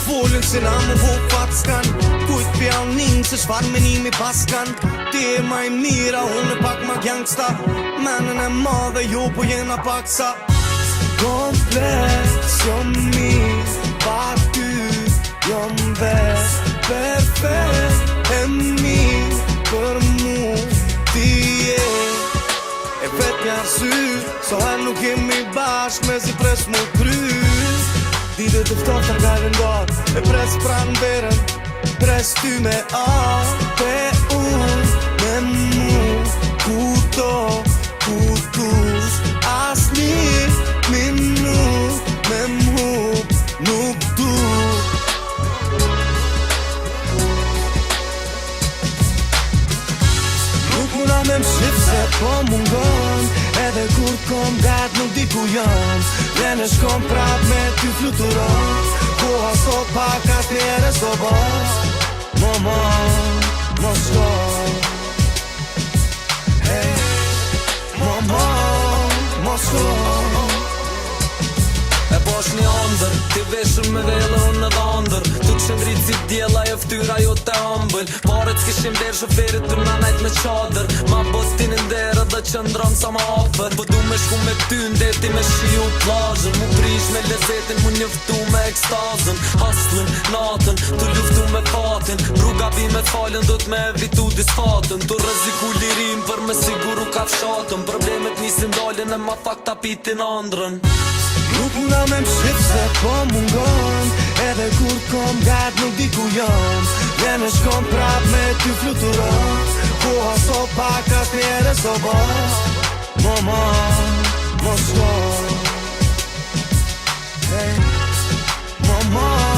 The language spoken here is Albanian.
Folën se na më vo fatë s'kan Kujt pjallnin se shfar menimi pas kan Ti e maj mira, unë e pak ma gangsta Menën e madhe, jo po jena pak sa Kompleks, jom mirë Pa ty, jom vetë Perfekt, e mirë Për mu, ti e vet një arsy So her nuk jemi bashk me si pres mu kry Dite të ftoft nga lëndar E pres pran verën Pres ty me te unë Me mu Kuto, kutus As një minut Me mu Nuk du Nuk muna me m'shif se po mungon Edhe kur kom gat nuk di ku jam Vjen e shkom prap me ty fluturon Koha sot pak as njerë s'do bas Mama, mos shko Hey, mama, mos shko E bosh një andër, ti veshur me vele unë në dhëndër Tu qëndrit si djela e ftyra jo të ëmbël Paret s'kishim der shoferit të nanajt me qadër Ma bostin në derë dhe qëndron sa ma afer Po du me shku me ty ndeti me shiu plazhën Mu prish me lezetin, mu njëftu me ekstazën Haslën, natën, tu luftu me fatin Rruga bimet falën, do t'me evitu disfatën Tu rreziku lirin për me siguru ka fshatën Problemet nisin dalin e ma fak tapitin andrën Nuk muna me m'shif se po mungon Edhe kur kom gat nuk di ku jam Vjen e shkom prap me ty fluturon Koha sot pak as njerë s'do bas Mama, mos shko Hey, mama